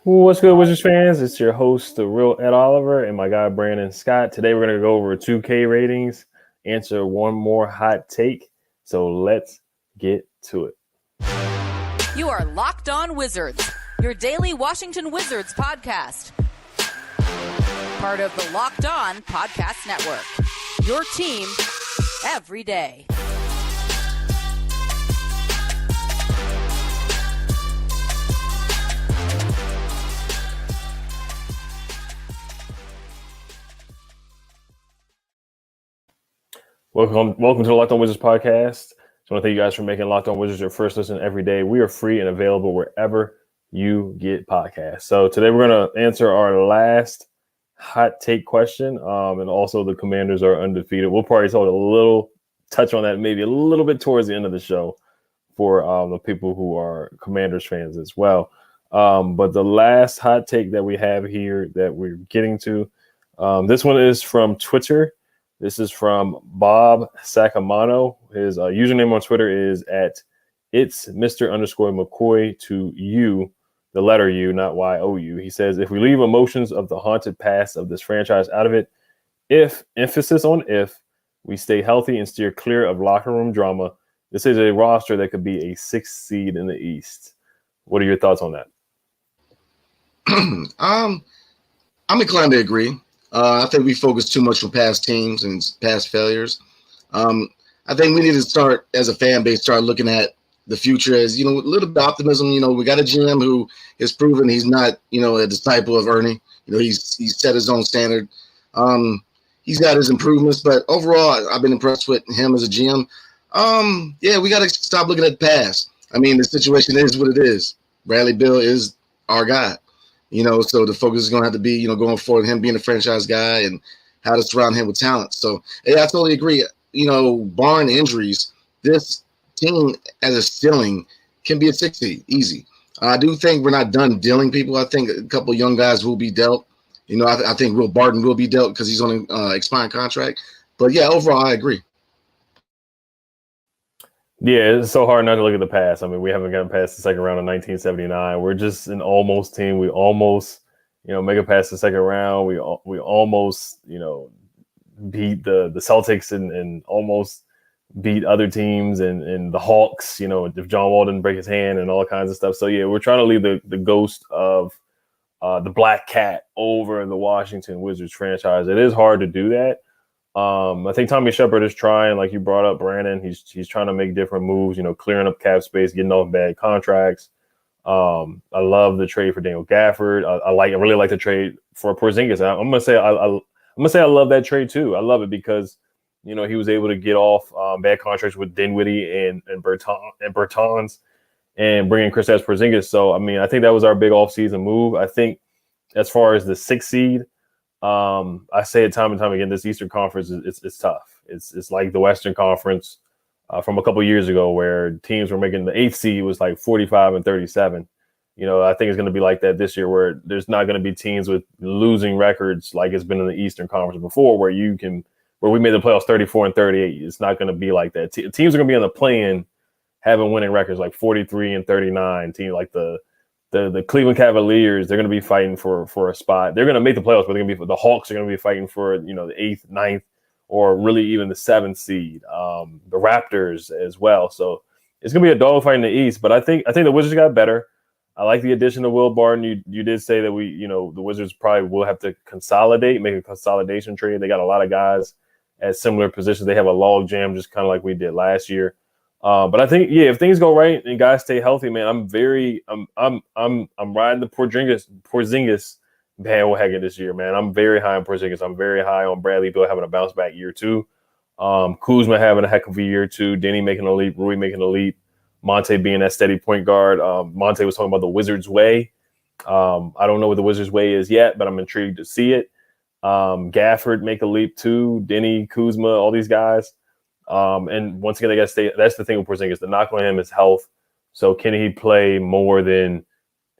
What's good, Wizards fans? It's your host, the real Ed Oliver, and my guy Brandon Scott. Today we're going to go over 2K ratings, answer one more hot take. So let's get to it. You are Locked On Wizards, your daily Washington Wizards podcast. Part of the Locked On Podcast Network. Your team every day. Welcome to the Locked On Wizards podcast. Just want to thank you guys for making Locked On Wizards your first listen every day. We are free and available wherever you get podcasts. So today we're going to answer our last hot take question, and also the Commanders are undefeated. We'll probably touch on that maybe a little bit towards the end of the show for the people who are Commanders fans as well. But the last hot take that we have here that we're getting to, this one is from Twitter. This is from Bob Sacamano. His username on Twitter is at it's Mr_McCoy to you, the letter U, not Y-O-U. He says, if we leave emotions of the haunted past of this franchise out of it, emphasis on if, we stay healthy and steer clear of locker room drama, this is a roster that could be a 6th seed in the East. What are your thoughts on that? I'm inclined to agree. I think we focus too much on past teams and past failures. I think we need to start, as a fan base, start looking at the future as, a little bit of optimism. We got a GM who has proven he's not, a disciple of Ernie. He's set his own standard. He's got his improvements, but overall, I've been impressed with him as a GM. We got to stop looking at the past. I mean, the situation is what it is. Bradley Beal is our guy. So the focus is going to have to be, going forward, him being a franchise guy and how to surround him with talent. So, I totally agree. Barring injuries, this team as a ceiling can be a 6 seed, easy. I do think we're not done dealing people. I think a couple of young guys will be dealt. I think Will Barton will be dealt because he's on an expiring contract. But, yeah, overall, I agree. Yeah, it's so hard not to look at the past. I mean, we haven't gotten past the second round of 1979. We're just an almost team. We almost, make it past the second round. We almost, beat the Celtics and almost beat other teams and the Hawks, if John Wall didn't break his hand and all kinds of stuff. So, yeah, we're trying to leave the ghost of the Black Cat over the Washington Wizards franchise. It is hard to do that. I think Tommy Shepard is trying, like you brought up, Brandon. He's trying to make different moves, clearing up cap space, getting off bad contracts. I love the trade for Daniel Gafford. I really like the trade for Porzingis. I'm gonna say I love that trade too. I love it because he was able to get off bad contracts with Dinwiddie and Bertans and bring in Kristaps Porzingis. So I mean, I think that was our big offseason move. I think as far as the 6th seed. I say it time and time again, this Eastern Conference it's tough. It's like the Western Conference from a couple years ago where teams were making the 8th seed was like 45 and 37. I think it's going to be like that this year where there's not going to be teams with losing records like it's been in the Eastern Conference before where we made the playoffs 34 and 38. It's not going to be like that. Teams are going to be on the play-in having winning records like 43 and 39. Teams like the Cleveland Cavaliers, they're going to be fighting for a spot. They're going to make the playoffs, but the Hawks are going to be fighting for the 8th, 9th, or really even the 7th seed. The Raptors as well. So it's going to be a dogfight in the East. But I think the Wizards got better. I like the addition of Will Barton. You did say that the Wizards probably will have to consolidate, make a consolidation trade. They got a lot of guys at similar positions. They have a log jam, just kind of like we did last year. But I think, if things go right and guys stay healthy, man, I'm riding the Porzingis bandwagon this year, man. I'm very high on Porzingis. I'm very high on Bradley Beal having a bounce back year too. Kuzma having a heck of a year too. Denny making a leap. Rui making a leap. Monte being that steady point guard. Monte was talking about the Wizards way. I don't know what the Wizards way is yet, but I'm intrigued to see it. Gafford make a leap too. Denny, Kuzma, all these guys. And once again, they got to stay. That's the thing with Porzingis. The knock on him is health. So can he play more than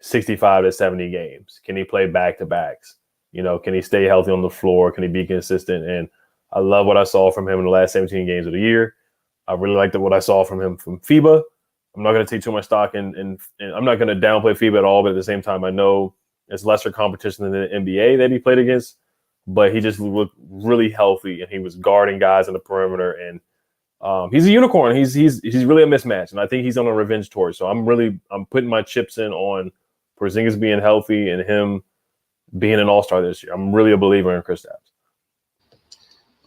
65 to 70 games? Can he play back-to-backs? Can he stay healthy on the floor? Can he be consistent? And I love what I saw from him in the last 17 games of the year. I really liked what I saw from him from FIBA. I'm not going to take too much stock in I'm not going to downplay FIBA at all, but at the same time, I know It's lesser competition than the NBA that he played against, but he just looked really healthy, and he was guarding guys in the perimeter. And he's a unicorn. He's really a mismatch, and I think he's on a revenge tour. So I'm putting my chips in on Porzingis being healthy and him being an all-star this year. I'm really a believer in Kristaps.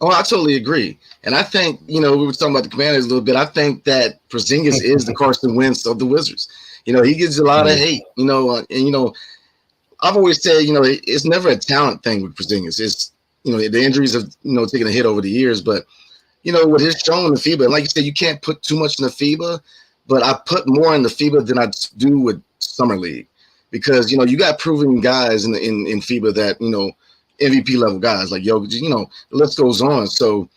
Oh, I totally agree. And I think, we were talking about the Commanders a little bit. I think that Porzingis is the Carson Wentz of the Wizards. He gets a lot of hate, and, I've always said, it's never a talent thing with Porzingis. It's, the injuries have, taken a hit over the years. But, what he's shown in the FIBA, and like you said, you can't put too much in the FIBA, but I put more in the FIBA than I do with Summer League. Because, you got proven guys in FIBA that, MVP level guys like Jokic, the list goes on. So,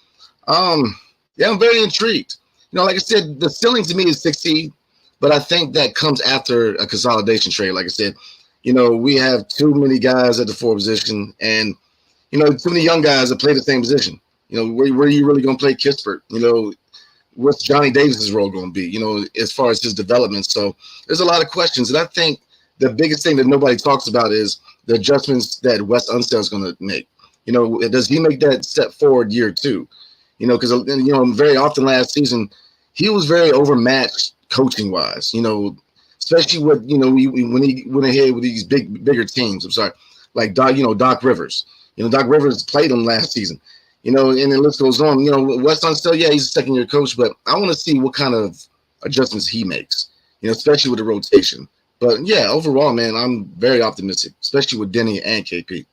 I'm very intrigued. Like I said, the ceiling to me is 6 seed, but I think that comes after a consolidation trade. Like I said, we have too many guys at the 4 position, and too many young guys that play the same position. Where are you really going to play Kispert? What's Johnny Davis's role going to be? As far as his development. So there's a lot of questions, and I think the biggest thing that nobody talks about is the adjustments that Wes Unseld is going to make. Does he make that step forward year 2? Because very often last season he was very overmatched coaching wise. Especially with when he went ahead with these bigger teams. I'm sorry, like Doc Rivers. Doc Rivers played him last season. And the list goes on. Wes Unseld, he's a 2nd-year coach, but I want to see what kind of adjustments he makes. Especially with the rotation. But overall, man, I'm very optimistic, especially with Denny and KP.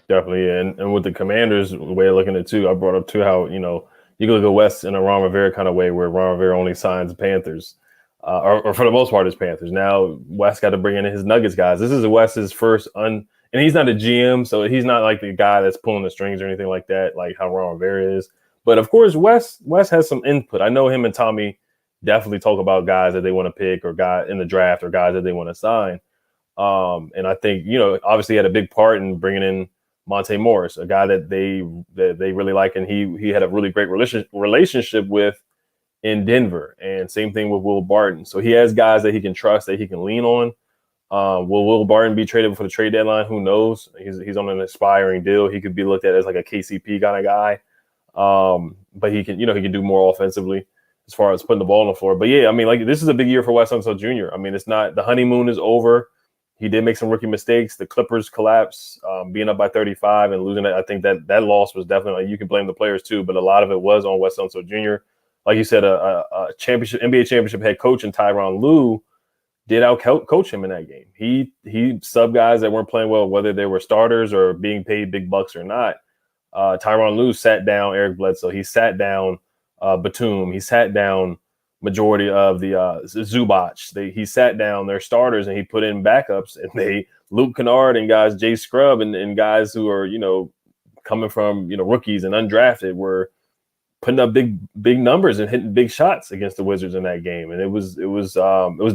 Definitely, and with the Commanders, the way of looking at it too, I brought up too how you can look at West in a Ron Rivera kind of way, where Ron Rivera only signs Panthers, or for the most part, it's Panthers. Now West got to bring in his Nuggets guys. This is West's first and he's not a GM, so he's not like the guy that's pulling the strings or anything like that, like how Ron Rivera is. But of course, West has some input. I know him and Tommy definitely talk about guys that they want to pick or guys in the draft or guys that they want to sign. And I think, obviously had a big part in bringing in Monte Morris, a guy that they really like. And he had a really great relationship with in Denver, and same thing with Will Barton. So he has guys that he can trust, that he can lean on. Will Will Barton be traded before the trade deadline? Who knows? He's on an expiring deal. He could be looked at as like a KCP kind of guy. But he can do more offensively as far as putting the ball on the floor. But this is a big year for Wes Unseld Jr. It's not, the honeymoon is over. He did make some rookie mistakes. The Clippers collapse, being up by 35 and losing it. I think that loss was definitely, you can blame the players too, but a lot of it was on Wes Unseld Jr. Like you said, a NBA championship head coach in Tyronn Lue did out coach him in that game. He sub guys that weren't playing well, whether they were starters or being paid big bucks or not. Tyronn Lue sat down Eric Bledsoe. He sat down Batum. He sat down majority of the Zubac. He sat down their starters and he put in backups, and Luke Kennard and guys, Jay Scrubb and guys who are, coming from, rookies and undrafted were putting up big numbers and hitting big shots against the Wizards in that game. And it was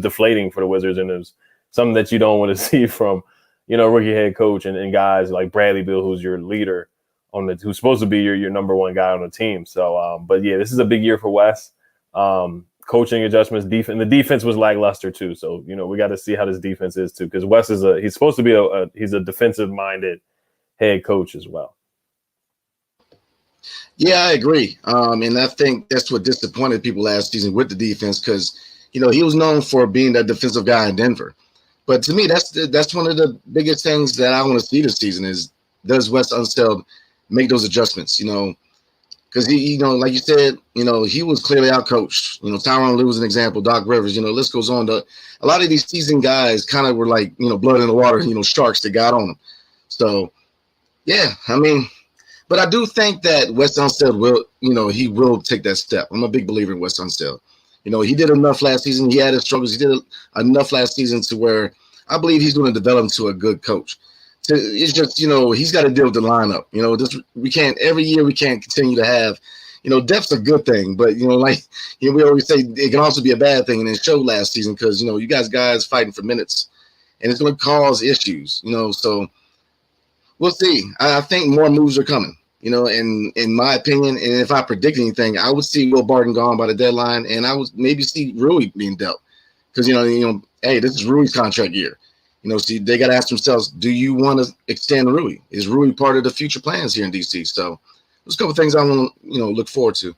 deflating for the Wizards, and it was something that you don't want to see from, rookie head coach and guys like Bradley Beal, who's your leader who's supposed to be your number one guy on the team. So, this is a big year for Wes. Coaching adjustments, defense. The defense was lackluster too. So, we got to see how this defense is too, because Wes he's supposed to be he's a defensive minded head coach as well. Yeah, I agree. And I think that's what disappointed people last season with the defense, because, he was known for being that defensive guy in Denver. But to me, that's one of the biggest things that I want to see this season is, does Wes Unseld make those adjustments, because he, like you said, he was clearly outcoached. Tyronn Lue was an example, Doc Rivers, list goes on. A lot of these seasoned guys kind of were like, blood in the water, sharks that got on them. So, but I do think that Wes Unseld will, he will take that step. I'm a big believer in Wes Unseld. He did enough last season. He had his struggles. He did enough last season to where I believe he's going to develop into a good coach. It's just, he's got to deal with the lineup. Every year we can't continue to have, depth's a good thing, but, we always say it can also be a bad thing. And it showed last season because, you guys fighting for minutes, and it's going to cause issues, so we'll see. I think more moves are coming, and in my opinion, and if I predict anything, I would see Will Barton gone by the deadline, and I would maybe see Rui being dealt because, hey, this is Rui's contract year. See, they got to ask themselves, do you want to extend Rui? Is Rui part of the future plans here in DC? So there's a couple of things I want to, look forward to.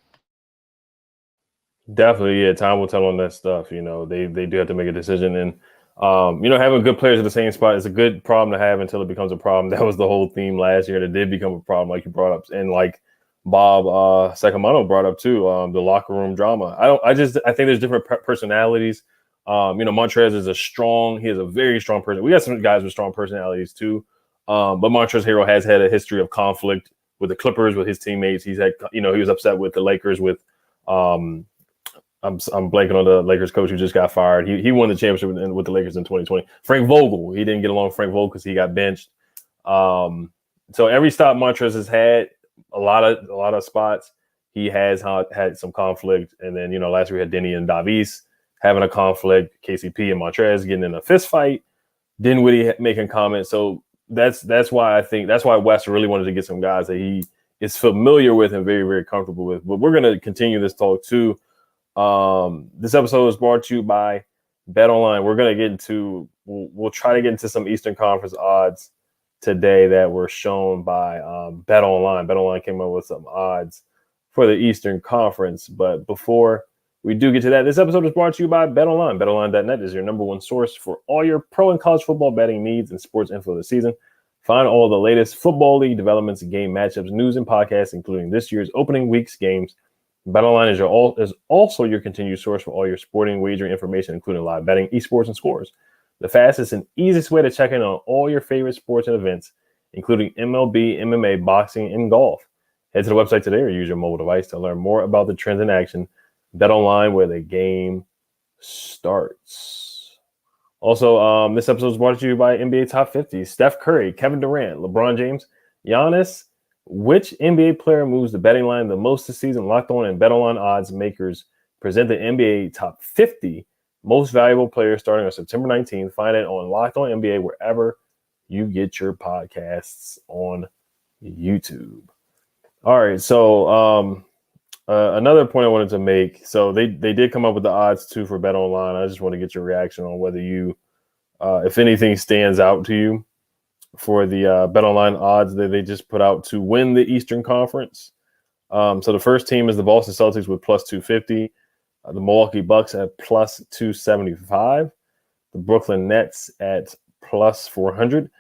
Definitely, yeah. Time will tell on that stuff. They do have to make a decision, and having good players at the same spot is a good problem to have until it becomes a problem. That was the whole theme last year. That did become a problem, like you brought up, and like Bob Sacramento brought up too. The locker room drama. I think there's different personalities. Montrez is he has a very strong person. We got some guys with strong personalities too. But Montrezl Harrell has had a history of conflict with the Clippers, with his teammates. He's had, he was upset with the Lakers with, I'm blanking on the Lakers coach who just got fired. He won the championship with the Lakers in 2020. Frank Vogel, he didn't get along with Frank Vogel because he got benched. So every stop Montrezl has had a lot of spots. He has had some conflict, and then last year we had Denny and Davis having a conflict. KCP and Montrez getting in a fist fight. Dinwiddie making comments. So that's why West really wanted to get some guys that he is familiar with and very, very comfortable with. But we're going to continue this talk too. This episode is brought to you by BetOnline. We're going to get into, we'll try to get into some Eastern Conference odds today that were shown by BetOnline. BetOnline came up with some odds for the Eastern Conference. But before we do get to that, this episode is brought to you by BetOnline. BetOnline.net is your number one source for all your pro and college football betting needs and sports info this season. Find all the latest football league developments, game matchups, news, and podcasts, including this year's opening week's games. BetOnline is also your continued source for all your sporting wagering information, including live betting, esports, and scores. The fastest and easiest way to check in on all your favorite sports and events, including MLB, MMA, boxing, and golf. Head to the website today or use your mobile device to learn more about the trends in action. BetOnline, where the game starts. Also, this episode is brought to you by NBA Top 50. Steph Curry, Kevin Durant, LeBron James, Giannis. Which NBA player moves the betting line the most this season? Locked On and BetOnline odds makers present the NBA Top 50 most valuable players starting on September 19th. Find it on Locked On NBA wherever you get your podcasts on YouTube. All right, so another point I wanted to make. So they did come up with the odds too for BetOnline. I just want to get your reaction on whether you, if anything stands out to you for the BetOnline odds that they just put out to win the Eastern Conference. So the first team is the Boston Celtics with plus 250, the Milwaukee Bucks at plus 275, the Brooklyn Nets at plus 400,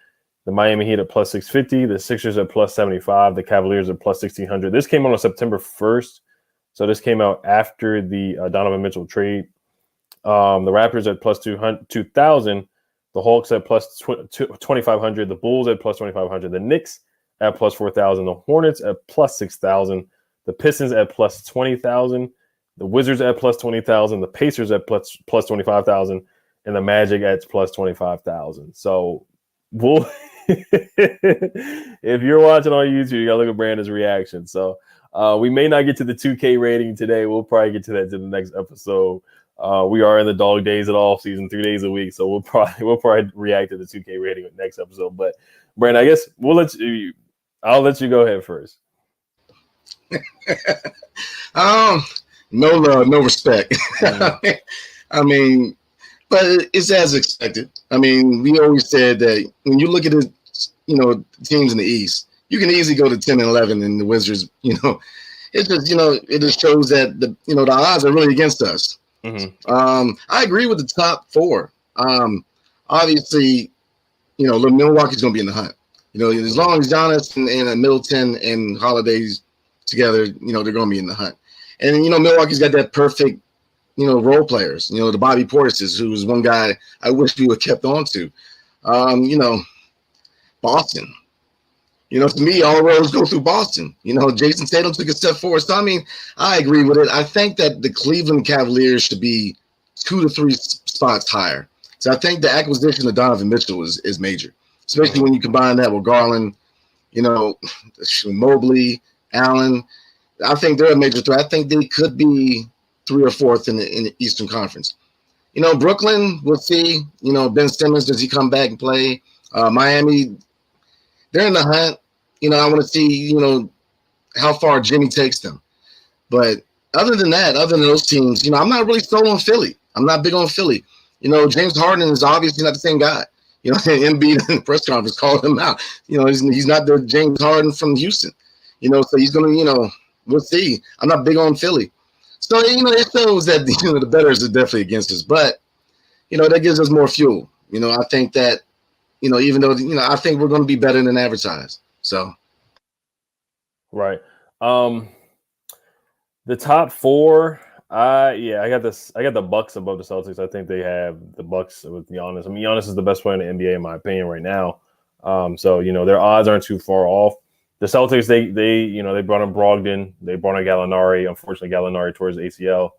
the Miami Heat at plus 650, the Sixers at plus 75, the Cavaliers at plus 1600. This came out on September 1st. So this came out after the Donovan Mitchell trade. The Raptors at plus 2,000. The Hawks at plus 2,500. The Bulls at plus 2,500. The Knicks at plus 4,000. The Hornets at plus 6,000. The Pistons at plus 20,000. The Wizards at plus 20,000. The Pacers at plus 25,000. And the Magic at plus 25,000. So we'll if you're watching on YouTube, you got to look at Brandon's reaction. So we may not get to the 2K rating today. We'll probably get to that to the next episode. We are in the dog days of the off season, 3 days a week. So we'll probably react to the 2K rating next episode. But Brandon, I guess I'll let you go ahead first. No love, no respect. I mean, but it's as expected. I mean, we always said that when you look at the, teams in the East, you can easily go to 10 and 11 and the Wizards, it's just, it just shows that the odds are really against us. Mm-hmm. I agree with the top four. Obviously, Milwaukee's going to be in the hunt. As long as Giannis and Middleton and Holiday's together, they're going to be in the hunt. And, Milwaukee's got that perfect, role players. The Bobby Portis, who was one guy I wish we would have kept on to. Boston. To me, all roads go through Boston. Jason Tatum took a step forward. So, I agree with it. I think that the Cleveland Cavaliers should be 2 to 3 spots higher. So I think the acquisition of Donovan Mitchell is major, especially when you combine that with Garland, Mobley, Allen. I think they're a major threat. I think they could be 3 or 4th in the Eastern Conference. Brooklyn, we'll see. Ben Simmons, does he come back and play? Miami, they're in the hunt. I want to see, how far Jimmy takes them. But other than those teams, I'm not really sold on Philly. I'm not big on Philly. James Harden is obviously not the same guy. You know, Embiid in the press conference called him out. You know, he's not the James Harden from Houston. You know, so he's gonna, we'll see. I'm not big on Philly, so it shows that the bettors are definitely against us, but that gives us more fuel. I think that even though I think we're going to be better than advertised. So, right. The top four. I got this. I got the Bucks above the Celtics. I think they have the Bucks with Giannis. I mean, Giannis is the best player in the NBA in my opinion right now. So their odds aren't too far off. The Celtics, they brought in Brogdon, they brought in Gallinari. Unfortunately, Gallinari tore his ACL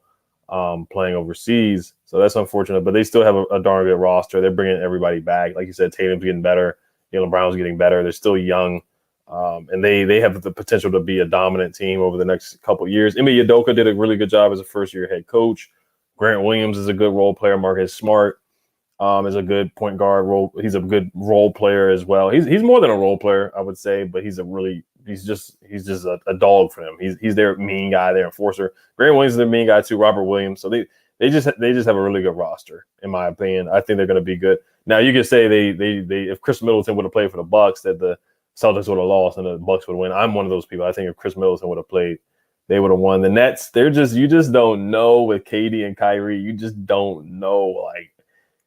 playing overseas, so that's unfortunate. But they still have a darn good roster. They're bringing everybody back, like you said. Tatum's getting better. Jaylen Brown's getting better. They're still young. And they have the potential to be a dominant team over the next couple of years. Ime Udoka did a really good job as a first-year head coach. Grant Williams is a good role player. Marcus Smart is a good point guard role. He's a good role player as well. He's more than a role player, I would say, but he's just a dog for them. He's their mean guy, their enforcer. Grant Williams is their mean guy too. Robert Williams. So they just have a really good roster, in my opinion. I think they're going to be good. Now you could say they if Chris Middleton would have played for the Bucks, that the Celtics would have lost and the Bucks would win. I'm one of those people. I think if Chris Middleton would have played, they would have won. The Nets, you just don't know with KD and Kyrie. You just don't know. Like,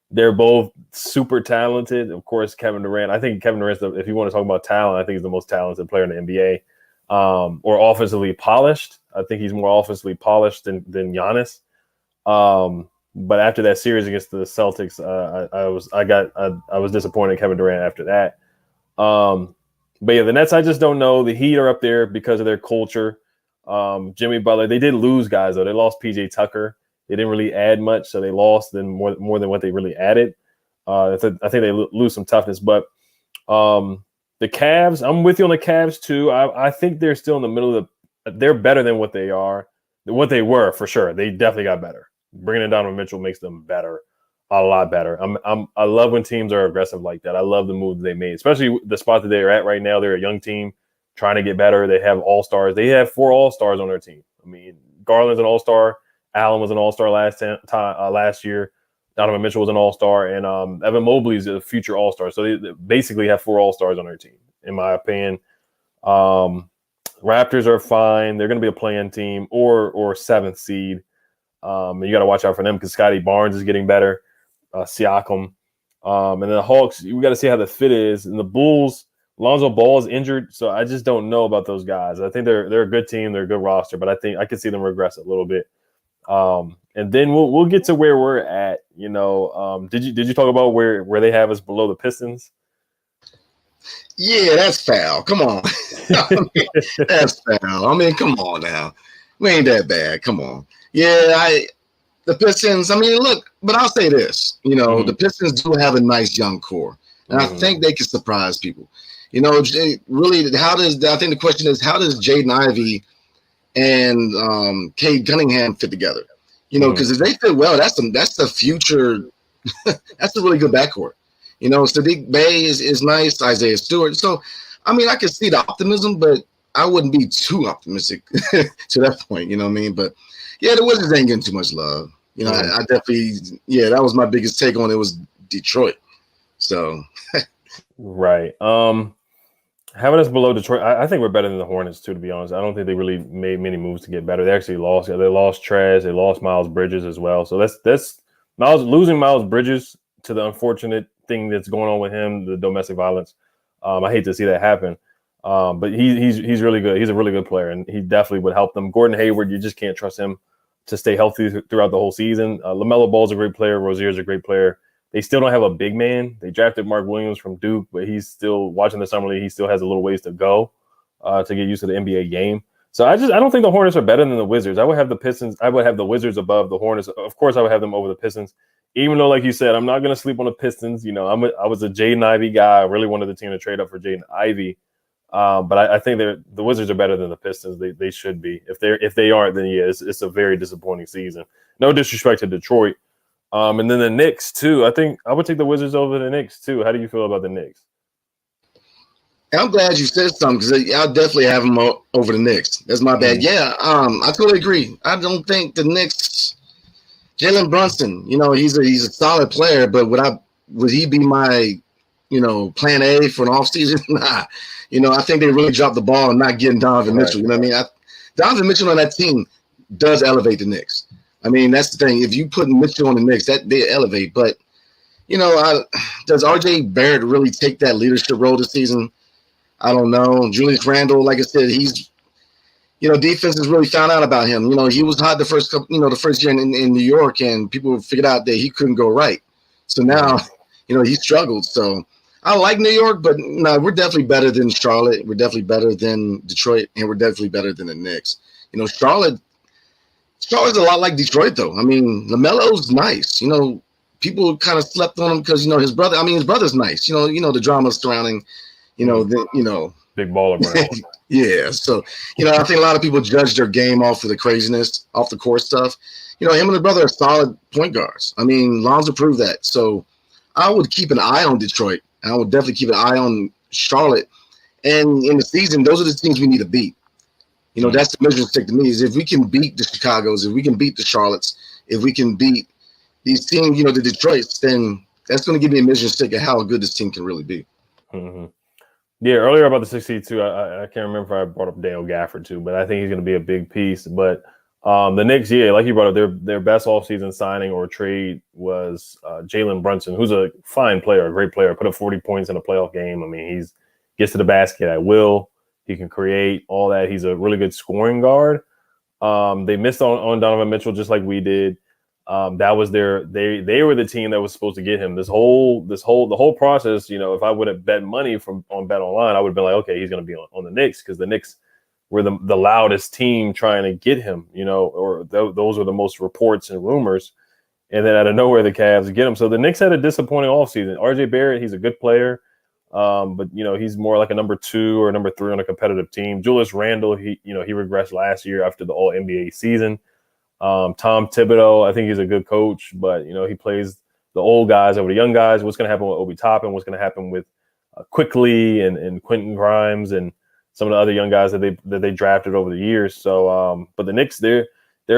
they're both super talented. Of course, Kevin Durant. I think Kevin Durant, if you want to talk about talent, I think he's the most talented player in the NBA. Or offensively polished. I think he's more offensively polished than Giannis. But after that series against the Celtics, I was disappointed in Kevin Durant after that. But yeah, the Nets, I just don't know. The Heat are up there because of their culture. Jimmy Butler, they did lose guys though. They lost PJ Tucker. They didn't really add much, so they lost more than what they really added. I think they lose some toughness. But the Cavs, I'm with you on the Cavs too. I think they're still in the middle of they're better than what they were for sure. They definitely got better. Bringing in Donovan Mitchell makes them better. A lot better. I love when teams are aggressive like that. I love the move they made, especially the spot that they're at right now. They're a young team trying to get better. They have all-stars. They have 4 all-stars on their team. I mean, Garland's an all-star. Allen was an all-star last year. Donovan Mitchell was an all-star. And Evan Mobley is a future all-star. So they basically have 4 all-stars on their team, in my opinion. Raptors are fine. They're going to be a play-in team or 7th seed. You got to watch out for them because Scotty Barnes is getting better. Siakam. And then the Hawks, we got to see how the fit is. And the Bulls, Lonzo Ball is injured, so I just don't know about those guys. I think they're a good team, they're a good roster, but I think I could see them regress a little bit. And then we'll get to where we're at. Did you talk about where they have us below the Pistons? Yeah, that's foul. Come on. That's foul. I mean, come on now. We ain't that bad. Come on. Yeah, the Pistons, I mean, look, but I'll say this, the Pistons do have a nice young core, and I think they can surprise people. Really, I think the question is, how does Jaden Ivey and Cade Cunningham fit together? Because if they fit well, that's the future. That's a really good backcourt. Sadiq Bey is nice, Isaiah Stewart. So, I mean, I can see the optimism, but I wouldn't be too optimistic to that point, you know what I mean? But yeah, the Wizards ain't getting too much love. I definitely, that was my biggest take on it was Detroit. So, right. Having us below Detroit, I think we're better than the Hornets too, to be honest. I don't think they really made many moves to get better. They actually lost. They lost Trez. They lost Miles Bridges as well. So that's losing Miles Bridges to the unfortunate thing that's going on with him, the domestic violence. I hate to see that happen. But he's really good. He's a really good player, and he definitely would help them. Gordon Hayward, you just can't trust him to stay healthy throughout the whole season. LaMelo Ball's a great player. Rozier's a great player. They still don't have a big man. They drafted Mark Williams from Duke, but he's still watching the summer league. He still has a little ways to go to get used to the NBA game. So I don't think the Hornets are better than the Wizards. I would have the Pistons. I would have the Wizards above the Hornets. Of course, I would have them over the Pistons. Even though, like you said, I'm not going to sleep on the Pistons. I was a Jaden Ivey guy. I really wanted the team to trade up for Jaden Ivey. But I think the Wizards are better than the Pistons. They should be. If they aren't, then yeah, it's a very disappointing season. No disrespect to Detroit. And then the Knicks too. I think I would take the Wizards over the Knicks too. How do you feel about the Knicks? I'm glad you said something because I'll definitely have them over the Knicks. That's my bad. Yeah, I totally agree. I don't think the Knicks. Jalen Brunson, he's a solid player, but would he be my plan A for an offseason. Nah, I think they really dropped the ball and not getting Donovan Mitchell. You know what I mean? Donovan Mitchell on that team does elevate the Knicks. I mean, that's the thing. If you put Mitchell on the Knicks, that they elevate. But does R.J. Barrett really take that leadership role this season? I don't know. Julius Randle, like I said, he's defense has really found out about him. He was hot the first couple, the first year in New York, and people figured out that he couldn't go right. So now, he struggled. So I like New York, but no, we're definitely better than Charlotte. We're definitely better than Detroit, and we're definitely better than the Knicks. Charlotte's a lot like Detroit, though. I mean, LaMelo's nice. People kind of slept on him because his brother. I mean, his brother's nice. The drama surrounding, big baller brand. Yeah, so I think a lot of people judge their game off of the craziness, off the court stuff. Him and his brother are solid point guards. I mean, Lonzo proved that. So I would keep an eye on Detroit, and I would definitely keep an eye on Charlotte. And in the season, those are the teams we need to beat. That's the measuring stick to me. Is if we can beat the Chicagos, if we can beat the Charlottes, if we can beat these teams, the Detroits, then that's going to give me a measuring stick of how good this team can really be. Mm-hmm. Yeah, earlier about the 62, I can't remember if I brought up Dale Gafford too, but I think he's going to be a big piece. But the Knicks, like you brought up, their best offseason signing or trade was Jalen Brunson, who's a fine player, a great player, put up 40 points in a playoff game. I mean, he gets to the basket at will. He can create all that. He's a really good scoring guard. They missed on Donovan Mitchell just like we did. That was they were the team that was supposed to get him. The whole process, if I would have bet money on betonline, I would have been like, okay, he's going to be on the Knicks, because the Knicks were the loudest team trying to get him, those were the most reports and rumors. And then out of nowhere, the Cavs get him. So the Knicks had a disappointing offseason. RJ Barrett, he's a good player. But he's more like a number 2 or number 3 on a competitive team. Julius Randle, he regressed last year after the All NBA season. Tom Thibodeau, I think he's a good coach, but he plays the old guys over the young guys. What's going to happen with Obi Toppin? What's going to happen with Quickly and Quentin Grimes and some of the other young guys that they drafted over the years? So, but the Knicks, they're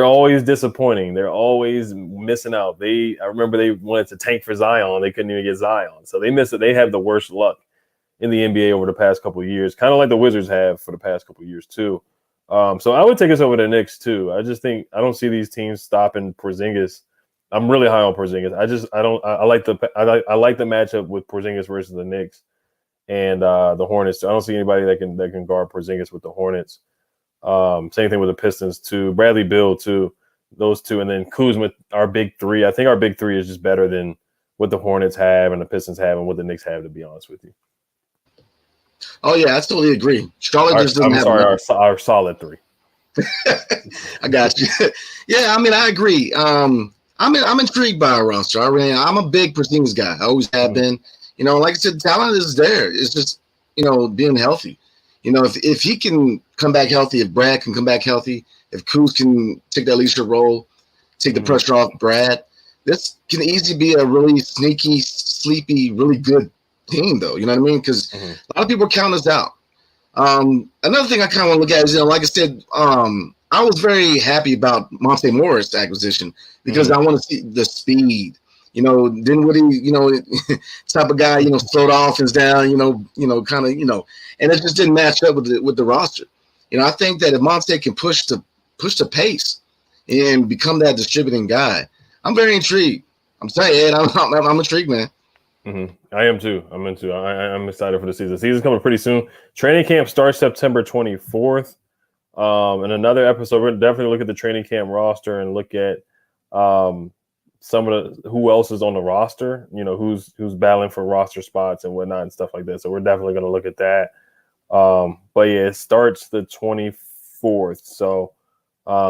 always disappointing. They're always missing out. I remember they wanted to tank for Zion. They couldn't even get Zion, so they missed it. They have the worst luck in the NBA over the past couple of years, kind of like the Wizards have for the past couple of years too. So I would take us over the Knicks too. I just think I don't see these teams stopping Porzingis. I'm really high on Porzingis. I like the matchup with Porzingis versus the Knicks and the Hornets. I don't see anybody that can guard Porzingis with the Hornets. Same thing with the Pistons too. Bradley Beal too. Those two, and then Kuzma, our big 3. I think our big 3 is just better than what the Hornets have and the Pistons have and what the Knicks have, to be honest with you. Oh yeah, I totally agree. Charlotte just doesn't have. Our solid 3. I got you. Yeah, I mean, I agree. I'm intrigued by our roster. I'm a big Porzingis guy. I always have been. Like I said, talent is there. It's just being healthy. If he can come back healthy, if Brad can come back healthy, if Kuz can take that leadership role, take the pressure off Brad, this can easily be a really sneaky, sleepy, really good team, though. You know what I mean? Because a lot of people count us out. Another thing I kind of want to look at is, like I said, I was very happy about Monte Morris acquisition because I want to see the speed. Dinwiddie, type of guy, slowed offense down, kind of, and it just didn't match up with the roster. I think that if Monte can push the pace and become that distributing guy, I'm very intrigued. I'm saying, Ed, I'm intrigued, man. Mm-hmm. I am too. I'm excited for the season. The season's coming pretty soon. Training camp starts September 24th. In another episode, we're going to definitely look at the training camp roster and look at some of who else is on the roster, who's battling for roster spots and whatnot and stuff like that. So we're definitely going to look at that. But yeah, it starts the 24th. So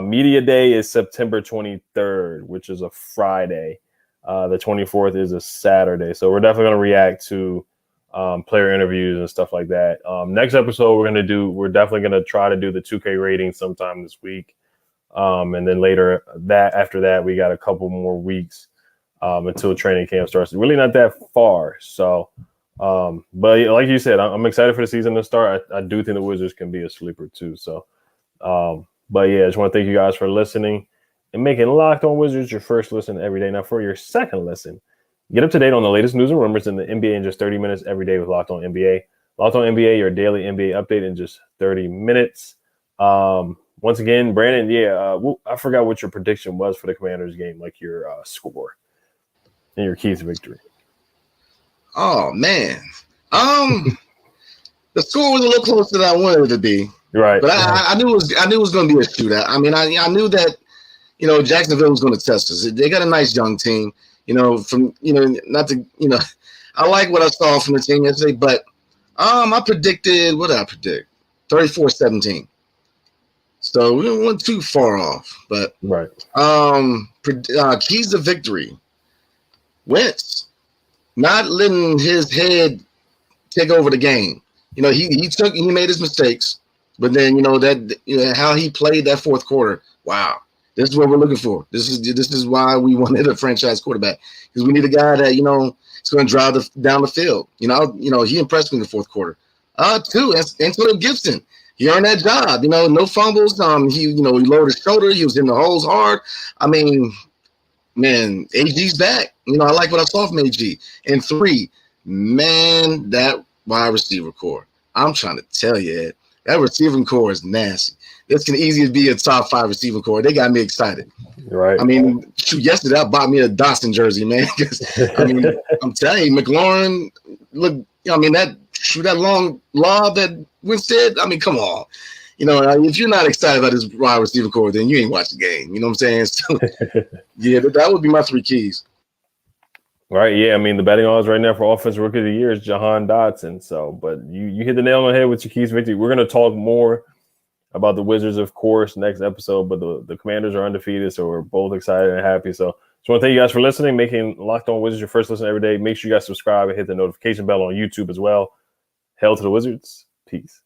media day is September 23rd, which is a Friday. The 24th is a Saturday. So we're definitely going to react to player interviews and stuff like that. Next episode, we're definitely going to try to do the 2K rating sometime this week. And then after that, we got a couple more weeks until training camp starts. Really not that far. So, but yeah, like you said, I'm excited for the season to start. I do think the Wizards can be a sleeper too. So, but yeah, I just want to thank you guys for listening and making Locked On Wizards your first listen every day. Now, for your second listen, Get up to date on the latest news and rumors in the NBA in just 30 minutes every day with Locked On NBA. Locked On NBA, your daily NBA update in just 30 minutes. Once again, Brandon, I forgot what your prediction was for the Commanders game, like your score and your keys to victory. Oh man, the score was a little closer than I wanted it to be. Right, but I knew it was going to be a shootout. I mean, I knew that Jacksonville was going to test us. They got a nice young team. Not to I like what I saw from the team yesterday, but I predicted, what did I predict? 34-17. So we weren't too far off, but right. Keys to victory. Wentz not letting his head take over the game. He made his mistakes, but then how he played that fourth quarter. Wow, this is what we're looking for. This is why we wanted a franchise quarterback, because we need a guy that is going to drive down the field. He impressed me in the fourth quarter. Two, Antonio Gibson. He earned that job. No fumbles. He lowered his shoulder. He was in the holes hard. I mean, man, AG's back. I like what I saw from AG. And three, man, that wide receiver core. I'm trying to tell you, Ed, that receiving core is nasty. This can easily be a top 5 receiving core. They got me excited. Right. I mean, yesterday I bought me a Dawson jersey, man. I'm telling you, McLaurin, look, that long lob that Winstead, come on. If you're not excited about this wide receiver core, then you ain't watched the game. You know what I'm saying? So, yeah, that would be my 3 keys. Right, yeah. I mean, the betting odds right now for Offensive Rookie of the Year is Jahan Dotson. So, but you hit the nail on the head with your keys to victory. We're going to talk more about the Wizards, of course, next episode. But the Commanders are undefeated, so we're both excited and happy. So, just want to thank you guys for listening, making Locked On Wizards your first listen every day. Make sure you guys subscribe and hit the notification bell on YouTube as well. Hail to the Wizards. Peace.